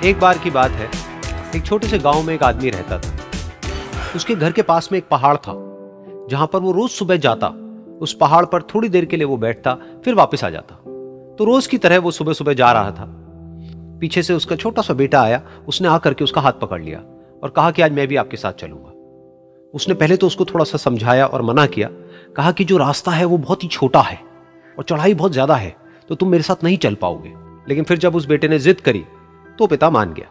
एक बार की बात है, एक छोटे से गांव में एक आदमी रहता था। उसके घर के पास में एक पहाड़ था, जहां पर वो रोज सुबह जाता। उस पहाड़ पर थोड़ी देर के लिए वो बैठता, फिर वापस आ जाता। तो रोज की तरह वो सुबह सुबह जा रहा था। पीछे से उसका छोटा सा बेटा आया। उसने आकर के उसका हाथ पकड़ लिया और कहा कि आज मैं भी आपके साथ चलूंगा। उसने पहले तो उसको थोड़ा सा समझाया और मना किया। कहा कि जो रास्ता है वो बहुत ही छोटा है और चढ़ाई बहुत ज्यादा है, तो तुम मेरे साथ नहीं चल पाओगे। लेकिन फिर जब उस बेटे ने जिद करी तो पिता मान गया।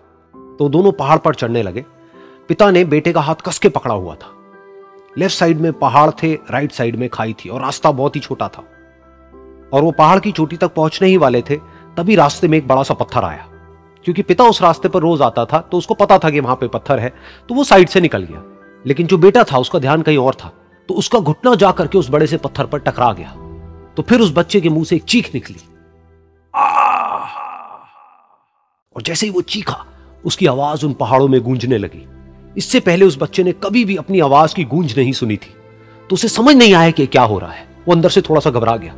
तो दोनों पहाड़ पर चढ़ने लगे। पिता ने बेटे का हाथ कस के पकड़ा हुआ था। लेफ्ट साइड में पहाड़ थे, राइट साइड में खाई थी और रास्ता बहुत ही छोटा था। और वो पहाड़ की चोटी तक पहुंचने ही वाले थे, तभी रास्ते में एक बड़ा सा पत्थर आया। क्योंकि पिता उस रास्ते पर रोज आता था, तो उसको पता था कि वहां पे पत्थर है, तो वो साइड से निकल गया। लेकिन जो बेटा था उसका ध्यान कहीं और था, तो उसका घुटना जा करके उस बड़े से पत्थर पर टकरा गया। तो फिर उस बच्चे के मुंह से एक चीख निकली। और जैसे ही वो चीखा, उसकी आवाज उन पहाड़ों में गूंजने लगी। इससे पहले उस बच्चे ने कभी भी अपनी आवाज की गूंज नहीं सुनी थी, तो उसे समझ नहीं आया कि क्या हो रहा है। वो अंदर से थोड़ा सा घबरा गया।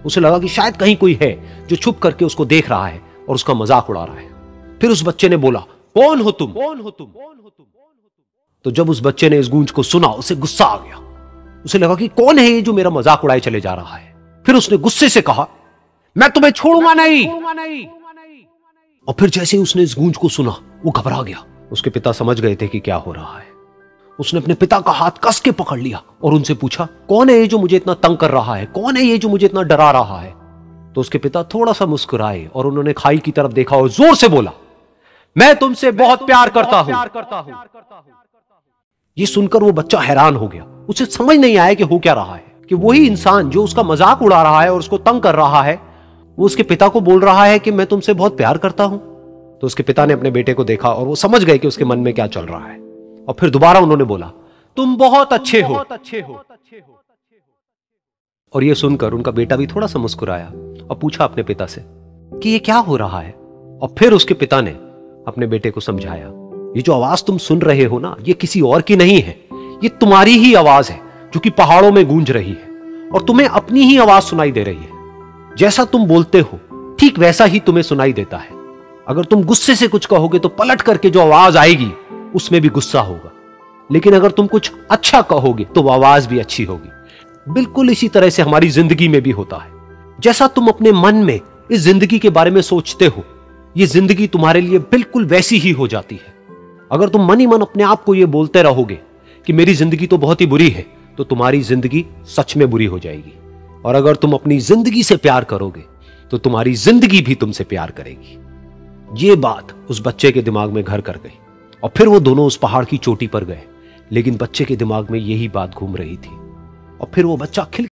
उसे लगा कि शायद कहीं कोई है जो छुप करके उसको देख रहा है और उसका मजाक उड़ा रहा है। फिर उस बच्चे ने बोला, कौन हो तुम? कौन हो तुम? तो जब उस बच्चे ने इस गूंज को सुना, उसे गुस्सा आ गया। उसे लगा कि कौन है ये जो मेरा मजाक उड़ाए चले जा रहा है। फिर उसने गुस्से से कहा, मैं तुम्हें छोड़ूंगा नहीं। और फिर जैसे ही उसने इस गूंज को सुना, वो घबरा गया। उसके पिता समझ गए थे कि क्या हो रहा है। उसने अपने पिता का हाथ कस के पकड़ लिया और उनसे पूछा, कौन है ये जो मुझे इतना तंग कर रहा है? कौन है ये जो मुझे इतना डरा रहा है? तो उसके पिता थोड़ा सा मुस्कुराए और उन्होंने खाई की तरफ देखा और जोर से बोला, मैं तुमसे बहुत प्यार करता हूं। ये सुनकर वो बच्चा हैरान हो गया। उसे समझ नहीं आया कि हो क्या रहा है, कि वही इंसान जो उसका मजाक उड़ा रहा है और उसको तंग कर रहा है, वो उसके पिता को बोल रहा है कि मैं तुमसे बहुत प्यार करता हूं। तो उसके पिता ने अपने बेटे को देखा और वो समझ गए कि उसके मन में क्या चल रहा है। और फिर दोबारा उन्होंने बोला, तुम बहुत अच्छे हो। और ये सुनकर उनका बेटा भी थोड़ा सा मुस्कुराया और पूछा अपने पिता से कि ये क्या हो रहा है। और फिर उसके पिता ने अपने बेटे को समझाया, ये जो आवाज तुम सुन रहे हो ना, ये किसी और की नहीं है, ये तुम्हारी ही आवाज है जो कि पहाड़ों में गूंज रही है और तुम्हें अपनी ही आवाज सुनाई दे रही है। जैसा तुम बोलते हो ठीक वैसा ही तुम्हें सुनाई देता है। अगर तुम गुस्से से कुछ कहोगे तो पलट करके जो आवाज आएगी उसमें भी गुस्सा होगा, लेकिन अगर तुम कुछ अच्छा कहोगे तो वो आवाज भी अच्छी होगी। बिल्कुल इसी तरह से हमारी जिंदगी में भी होता है। जैसा तुम अपने मन में इस जिंदगी के बारे में सोचते हो, ये जिंदगी तुम्हारे लिए बिल्कुल वैसी ही हो जाती है। अगर तुम मन ही मन अपने आप को ये बोलते रहोगे कि मेरी जिंदगी तो बहुत ही बुरी है, तो तुम्हारी जिंदगी सच में बुरी हो जाएगी। और अगर तुम अपनी जिंदगी से प्यार करोगे तो तुम्हारी जिंदगी भी तुमसे प्यार करेगी। ये बात उस बच्चे के दिमाग में घर कर गई और फिर वो दोनों उस पहाड़ की चोटी पर गए। लेकिन बच्चे के दिमाग में यही बात घूम रही थी। और फिर वो बच्चा खिल